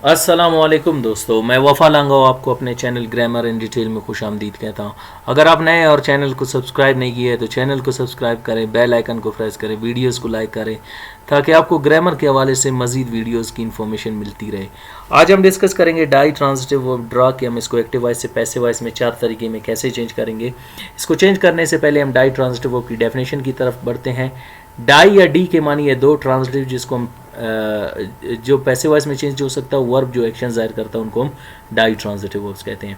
अस्सलामुअलैकुम दोस्तों, मैं वफ़ा लांघा आपको अपने चैनल ग्रामर इन डिटेल में खुश आमदीद कहता हूँ। अगर आप नए और चैनल को सब्सक्राइब नहीं किए हैं तो चैनल को सब्सक्राइब करें, बेल आइकन को प्रेस करें, वीडियोस को लाइक करें ताकि आपको ग्रामर के हवाले से मज़ीद वीडियोस की इन्फॉर्मेशन मिलती रहे। आज हम डिस्कस करेंगे डाई ट्रांजिटिव वर्ब ड्रा कि हम इसको एक्टिव वॉइस से पैसिव वॉइस में 4 तरीके में कैसे चेंज करेंगे। इसको चेंज करने से पहले हम डाई ट्रांजिटिव वर्ब की डेफिनेशन की तरफ बढ़ते हैं। डाई या डी के मानी है दो, ट्रांजिटिव जिसको हम जो पैसिव वॉइस में चेंज हो सकता है, वर्ब जो एक्शन जाहिर करता है उनको हम डाई ट्रांजिटिव वर्ब्स कहते हैं।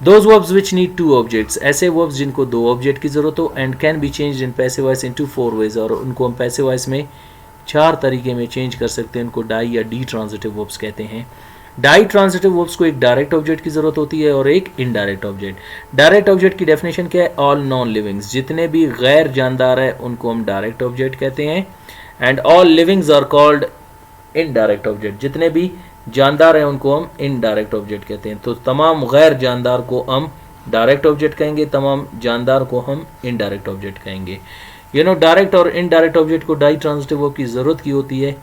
Those verbs which need two objects, ऐसे वर्ब्स जिनको दो ऑब्जेक्ट की जरूरत हो, and can be change in passive voice into 4 ways, और उनको हम पैसिव वॉइस में 4 तरीके में चेंज कर सकते हैं। उनको डाई या डी ट्रांजिटिव वर्ब्स कहते हैं। डाई ट्रांजिटिव वर्ब्स को एक डायरेक्ट ऑब्जेक्ट की जरूरत होती है और एक इनडायरेक्ट ऑब्जेक्ट। डायरेक्ट ऑब्जेक्ट की डेफिनेशन क्या है? ऑल नॉन लिविंग्स, जितने भी गैर जानदार है उनको हम डायरेक्ट ऑब्जेक्ट कहते हैं। And all livings are called indirect object, जितने भी जानदार हैं उनको हम इनडायरेक्ट ऑब्जेक्ट कहते हैं। तो तमाम गैर जानदार को हम डायरेक्ट ऑब्जेक्ट कहेंगे, तमाम जानदार को हम इनडायरेक्ट ऑब्जेक्ट कहेंगे। डायरेक्ट और इनडायरेक्ट ऑब्जेक्ट को डाई ट्रांजिटिव वर्ब की ज़रूरत की होती है।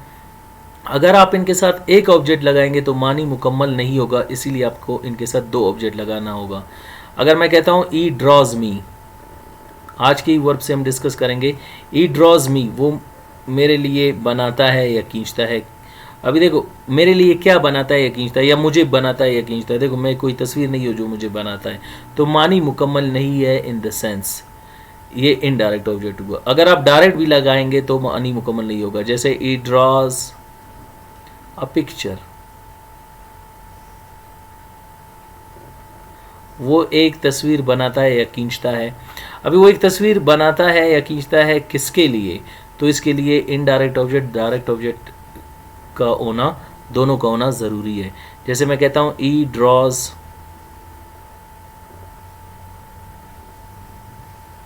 अगर आप इनके साथ एक ऑब्जेक्ट लगाएंगे तो मानी मुकम्मल नहीं होगा, इसीलिए आपको इनके साथ 2 ऑब्जेक्ट लगाना होगा। अगर मैं कहता हूँ ई ड्रॉज मी, आज की वर्ब से हम डिस्कस करेंगे। ई ड्रॉज मी, वो मेरे लिए बनाता है या खींचता है। अभी देखो, मेरे लिए क्या बनाता है या खींचता है, या मुझे बनाता है या खींचता है। देखो, मैं कोई तस्वीर नहीं हूँ जो मुझे बनाता है, तो मानी मुकम्मल नहीं है इन द सेंस, ये इनडायरेक्ट ऑब्जेक्ट हुआ। अगर आप डायरेक्ट भी लगाएंगे तो मानी मुकम्मल नहीं होगा। जैसे ई ड्रॉज अ पिक्चर, वो एक तस्वीर बनाता है या खींचता है। अभी वो एक तस्वीर बनाता है या खींचता है किसके लिए? तो इसके लिए इनडायरेक्ट ऑब्जेक्ट डायरेक्ट ऑब्जेक्ट का होना, दोनों का होना ज़रूरी है। जैसे मैं कहता हूँ ई ड्रॉज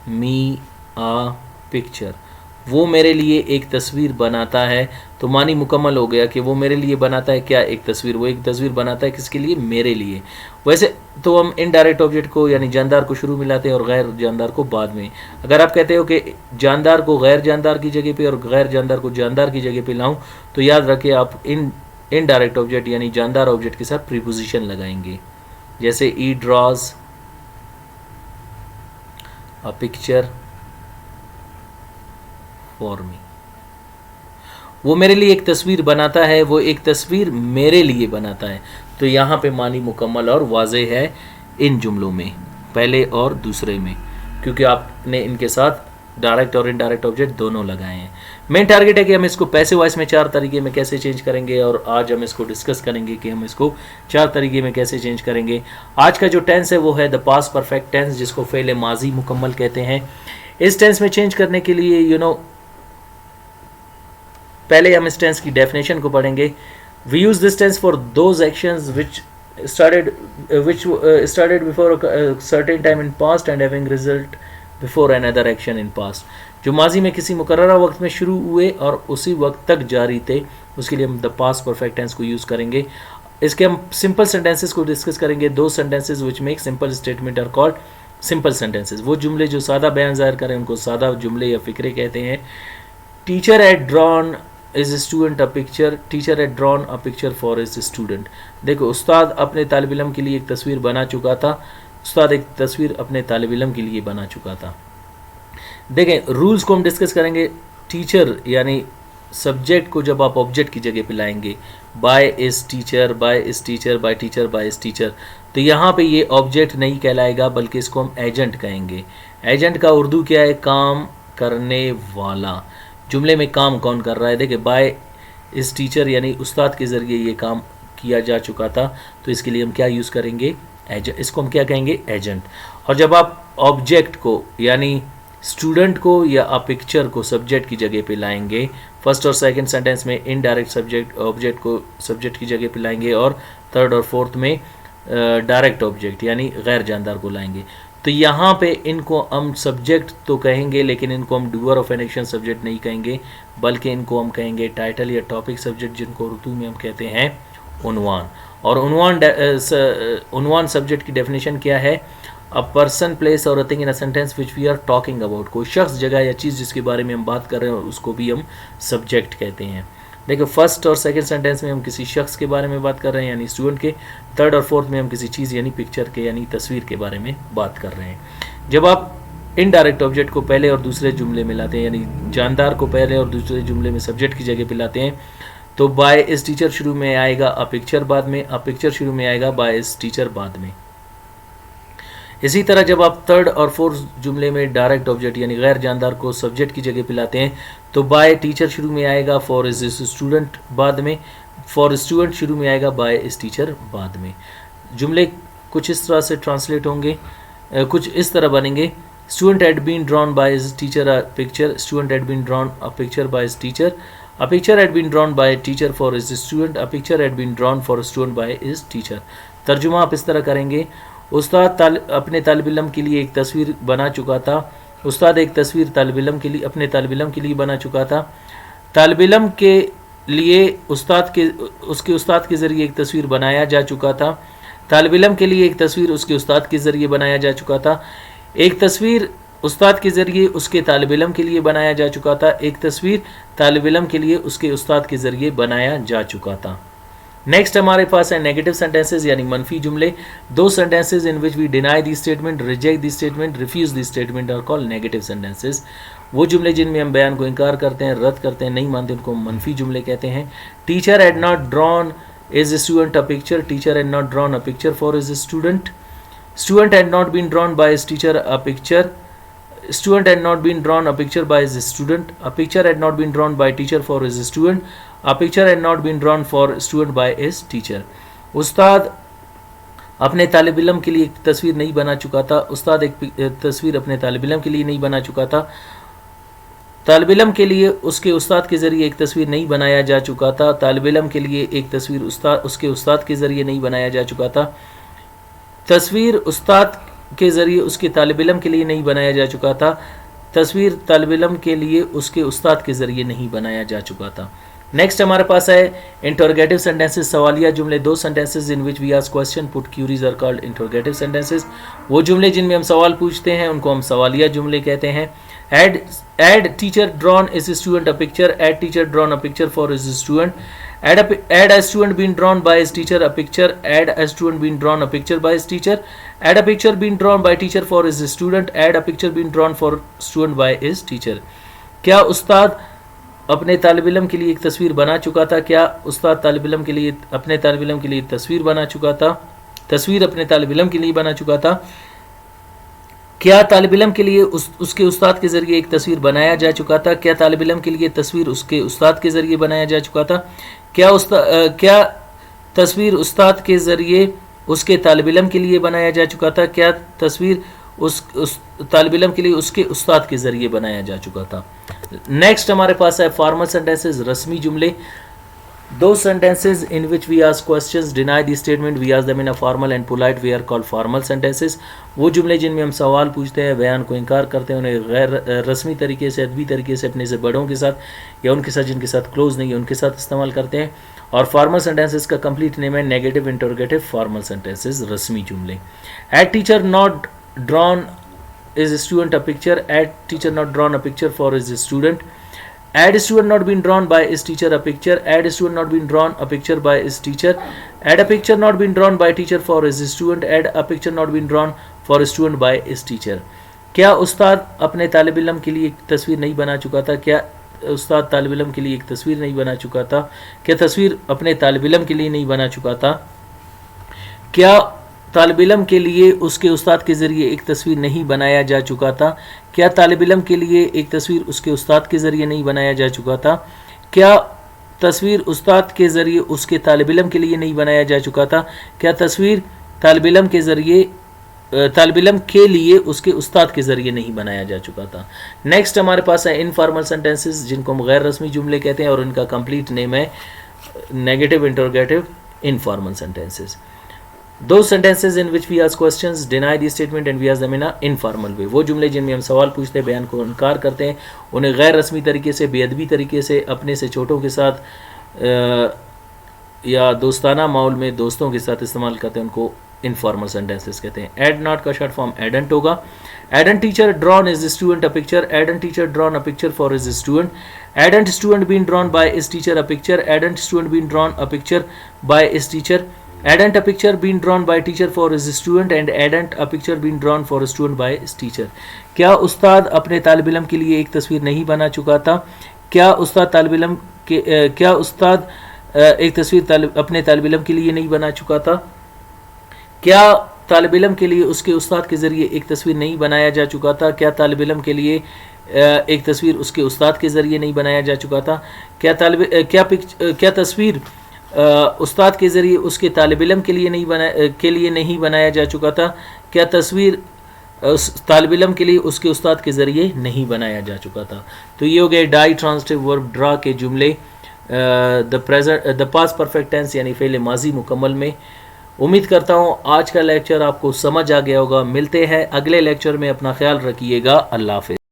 मी आ पिक्चर, वो मेरे लिए एक तस्वीर बनाता है, तो मानी मुकम्मल हो गया कि वो मेरे लिए बनाता है क्या? एक तस्वीर। वो एक तस्वीर बनाता है किसके लिए? मेरे लिए। वैसे तो हम इनडायरेक्ट ऑब्जेक्ट को यानी जानदार को शुरू में लाते हैं और गैर जानदार को बाद में। अगर आप कहते हो कि जानदार को गैर जानदार की जगह पे और गैर जानदार को जानदार की जगह पे लाऊं, तो याद रखिए आप इनडायरेक्ट ऑब्जेक्ट यानी जानदार ऑब्जेक्ट के साथ प्रीपोजिशन लगाएंगे। जैसे he draws a picture for me, वो मेरे लिए एक तस्वीर बनाता है, वो एक तस्वीर मेरे लिए बनाता है। तो यहाँ पे मानी मुकम्मल और वाज़ेह है इन जुमलों में, पहले और दूसरे में, क्योंकि आपने इनके साथ डायरेक्ट और इनडायरेक्ट ऑब्जेक्ट दोनों लगाए हैं। मेन टारगेट है कि हम इसको पैसिव वॉइस में 4 तरीके में कैसे चेंज करेंगे, और आज हम इसको डिस्कस करेंगे कि हम इसको 4 तरीके में कैसे चेंज करेंगे। आज का जो टेंस है वो है द पास्ट परफेक्ट टेंस, जिसको फ़ेल माजी मुकम्मल कहते हैं। इस टेंस में चेंज करने के लिए पहले हम इस टेंस की डेफिनेशन को पढ़ेंगे। We use this tense for those actions which started before a certain time in past and having result before another action in past, जो माजी में किसी मुकर्ररा वक्त में शुरू हुए और उसी वक्त तक जारी थे, उसके लिए हम द पास्ट परफेक्ट टेंस को यूज़ करेंगे। इसके हम सिंपल सेंटेंसेस को डिस्कस करेंगे। 2 sentences which make simple statement are called simple sentences. वो जुमले जो सादा बयान ज़ाहिर करें उनको सादा जुमले या फ़िक्रे कहते हैं। Teacher had drawn his student a picture, teacher had drawn a picture for his student. देखो, उस्ताद अपने तालिब इल्म के लिए एक तस्वीर बना चुका था, उस्ताद एक तस्वीर अपने तालिब इल्म के लिए बना चुका था। देखें, रूल्स को हम डिस्कस करेंगे। टीचर यानी सब्जेक्ट को जब आप ऑब्जेक्ट की जगह पे लाएंगे, by his teacher, by his teacher, by teacher, by his teacher, तो यहाँ पे ये ऑब्जेक्ट नहीं कहलाएगा बल्कि इसको हम एजेंट कहेंगे। एजेंट का उर्दू क्या है? काम करने वाला। जुमले में काम कौन कर रहा है? देखिए, बाय इस टीचर यानी उस्ताद के ज़रिए ये काम किया जा चुका था, तो इसके लिए हम क्या यूज़ करेंगे? एजेंट। इसको हम क्या कहेंगे? एजेंट। और जब आप ऑब्जेक्ट को यानी स्टूडेंट को या अ पिक्चर को सब्जेक्ट की जगह पे लाएंगे, फर्स्ट और सेकंड सेंटेंस में इनडायरेक्ट सब्जेक्ट ऑब्जेक्ट को सब्जेक्ट की जगह पे लाएंगे, और थर्ड और फोर्थ में डायरेक्ट ऑब्जेक्ट यानी गैर जानदार को लाएंगे। तो यहाँ पे इनको हम सब्जेक्ट तो कहेंगे, लेकिन इनको हम doer of an action subject नहीं कहेंगे, बल्कि इनको हम कहेंगे टाइटल या टॉपिक सब्जेक्ट, जिनको उर्दू में हम कहते हैं उन्वान। और उन्वान सब्जेक्ट की डेफिनेशन क्या है? अ पर्सन, प्लेस और a thing in a sentence which we are talking about. कोई शख्स, जगह या चीज़ जिसके बारे में हम बात कर रहे हैं, उसको भी हम सब्जेक्ट कहते हैं। देखो फर्स्ट और सेकंड सेंटेंस में हम किसी शख्स के बारे में बात कर रहे हैं यानी स्टूडेंट के, थर्ड और फोर्थ में हम किसी चीज़ यानी पिक्चर के यानी तस्वीर के बारे में बात कर रहे हैं। जब आप इनडायरेक्ट ऑब्जेक्ट को पहले और दूसरे जुमले में लाते हैं यानी जानदार को पहले और दूसरे जुमले में सब्जेक्ट की जगह पे लाते हैं तो बाय इस टीचर शुरू में आएगा, अ पिक्चर बाद में, अ पिक्चर शुरू में आएगा, बाय इस टीचर बाद में। इसी तरह जब आप थर्ड और फोर्थ जुमले में डायरेक्ट ऑब्जेक्ट यानी गैर जानदार को सब्जेक्ट की जगह पे लाते हैं तो बाय टीचर शुरू में आएगा, फॉर इज स्टूडेंट बाद में, फॉर स्टूडेंट शुरू में आएगा, बाय इस टीचर बाद में। जुमले कुछ इस तरह से ट्रांसलेट होंगे, कुछ इस तरह बनेंगे। Student had been drawn by his teacher a picture, student had been drawn a picture by his teacher, a picture had been drawn by teacher for his student, a picture had been drawn for student by his teacher. तर्जुमा आप इस तरह करेंगे, उस्ताद अपने तालिब इल्म के लिए एक तस्वीर बना चुका था। उस्ताद एक तस्वीर तालिब इल्म के लिए अपने तालिब इल्म के लिए बना चुका था। तालिब इल्म के लिए उसके उस्ताद के ज़रिए एक तस्वीर बनाया जा चुका था। तालिब इल्म के लिए एक तस्वीर उसके उस्ताद के ज़रिए बनाया जा चुका था। एक तस्वीर उस्ताद के ज़रिए उसके तालिब इल्म के लिए बनाया जा चुका था। एक तस्वीर तालिब इल्म के लिए उसके उस्ताद के ज़रिए बनाया जा चुका था। नेक्स्ट हमारे पास है नेगेटिव सेंटेंसेस यानी मनफी जुमले। दो sentences in which we deny the statement, reject the statement, refuse the statement are called negative sentences. वो जुमले जिनमें हम बयान को इनकार करते हैं, रद्द करते हैं, नहीं मानते, उनको मनफी जुमले कहते हैं। Teacher had not drawn his student a picture, teacher had not drawn a picture for his student. Student had not been drawn by his teacher a picture, student had not been drawn a picture by his student, a picture had not been drawn by teacher for his student, a picture had not been drawn for student by his teacher। उस्ताद अपने तालिब इल्म के लिए एक तस्वीर नहीं बना चुका था। उस्ताद एक तस्वीर अपने तालिब इल्म के लिए नहीं बना चुका था। तालिब इल्म के लिए उसके उस्ताद के ज़रिए एक तस्वीर नहीं बनाया जा चुका था। तालिब इल्म के लिए एक तस्वीर उसके उस्ताद के ज़रिए नहीं बनाया जा चुका था। तस्वीर उस्ताद के ज़रिए उसके तालिब इल्म के लिए नहीं बनाया जा चुका था। तस्वीर तालिब इल्म के लिए उसके उस्ताद के ज़रिए नहीं बनाया जा चुका था। नेक्स्ट हमारे पास है इंटरोगेटिव सेंटेंसेस, सवालिया जुमले। दो sentences in which we ask question put queries are called interrogative sentences. वो जुमले जिनमें हम सवाल पूछते हैं उनको हम सवालिया जुमले कहते हैं। Had teacher drawn his student a picture, had teacher drawn a picture for his student. Had a student been drawn by his teacher a picture, had a student been drawn a picture by his teacher, had a picture been drawn by teacher for his student, had a picture been drawn for student by his teacher। क्या उस्ताद अपने तालिब इल्म के लिए एक तस्वीर बना चुका था? क्या उस्ताद तालिब इल्म के लिए अपने तालिब इल्म के लिए तस्वीर बना चुका था? तस्वीर अपने तालिब इल्म के लिए बना चुका था। क्या तालिब इल्म के लिए उसके उस्ताद के ज़रिए एक तस्वीर बनाया जा चुका था? क्या तालिब इल्म के लिए तस्वीर उसके उस्ताद के ज़रिए बनाया जा चुका था? क्या तस्वीर उस्ताद के ज़रिए उसके तालिब इल्म के लिए बनाया जा चुका था? क्या तस्वीर उस तालिब इल्म के लिए उसके उस्ताद के ज़रिए बनाया जा चुका था? नेक्स्ट हमारे पास है फॉर्मल सेंटेंसेस, रस्मी जुमले। दो sentences in which we ask questions, deny the statement, we ask them in a formal and polite way are called formal sentences. वो जुमले जिनमें हम सवाल पूछते हैं, बयान को इनकार करते हैं, उन्हें गैर रस्मी तरीके से, अदबी तरीके से अपने से बड़ों के साथ या उनके साथ जिनके साथ क्लोज नहीं है उनके साथ इस्तेमाल करते हैं। और फॉर्मल सेंटेंसेस का कंप्लीट नेम है नेगेटिव इंटरोगेटिव फॉर्मल सेंटेंसेस, रस्मी जुमले। Had teacher not drawn his student a picture, had teacher not drawn a picture for his student. Had student not been drawn by his teacher a picture, had student not been drawn a picture by his teacher, had a picture not been drawn by teacher for his student, had a picture not been drawn for a student by his teacher। क्या उस्ताद अपने तालिब इल्म के लिए एक तस्वीर नहीं बना चुका था? क्या उस्ताद तालिब इल्म के लिए एक तस्वीर नहीं बना चुका था? क्या तस्वीर अपने तालिब इल्म के लिए नहीं बना चुका था? क्या तालिब इल्म के लिए उसके उस्ताद के ज़रिए एक तस्वीर नहीं बनाया जा चुका था? क्या तालिब इल्म के लिए एक तस्वीर उसके उस्ताद के ज़रिए नहीं बनाया जा चुका था? क्या तस्वीर उस्ताद के ज़रिए उसके तालिब इल्म के लिए नहीं बनाया जा चुका था? क्या तस्वीर तालिब इल्म के ज़रिए तालिब इल्म के लिए उसके उस्ताद के ज़रिए नहीं बनाया जा चुका था? नेक्स्ट हमारे पास है इनफॉर्मल सेंटेंसेस जिनको हम गैर रस्मी जुमले कहते हैं और इनका कंप्लीट नेम है नेगेटिव इंटरोगेटिव इनफॉर्मल सेंटेंसेस। दो sentences in which we ask questions, deny the statement and we ask them in a informal way. वो जुमले जिनमें हम सवाल पूछते हैं, बयान को इनकार करते हैं, उन्हें गैर रस्मी तरीके से, बेअदबी तरीके से, अपने से छोटों के साथ या दोस्ताना माहौल में दोस्तों के साथ इस्तेमाल करते हैं, उनको इनफॉर्मल सेंटेंसेस कहते हैं। एड नॉट का शॉर्ट फॉर्म एडेंट होगा। Hadn't teacher drawn his student a picture, hadn't teacher drawn a picture for his student, hadn't student been drawn by his teacher a picture, hadn't student been drawn a picture by his teacher, hadn't a picture been drawn by teacher for his student and hadn't a picture been drawn for student by his teacher. क्या उस्ताद अपने तालिब इल्म के लिए एक तस्वीर नहीं बना चुका था? क्या उस्ताद तालिब इल्म के क्या उस्ताद एक तस्वीर अपने तालिब इल्म के लिए नहीं बना चुका था? क्या तालिब इल्म के लिए उसके उस्ताद के ज़रिए एक तस्वीर नहीं बनाया जा चुका था? क्या तालिब इल्म के लिए एक तस्वीर उसके उस्ताद के ज़रिए नहीं बनाया जा चुका था? क्या तस्वीर उस्ताद के ज़रिए उसके तालिब इल्म के लिए नहीं बनाया जा चुका था? क्या तस्वीर उस तालिब इल्म के लिए उसके उस्ताद के ज़रिए नहीं बनाया जा चुका था? तो ये हो गए डाई ट्रांसिटिव वर्ब ड्रा के जुमले द पास्ट परफेक्ट टेंस यानी फ़ेल माजी मुकम्मल में। उम्मीद करता हूँ आज का लेक्चर आपको समझ आ गया होगा। मिलते हैं अगले लेक्चर में, अपना ख्याल रखिएगा। अल्लाह हाफ़िज़।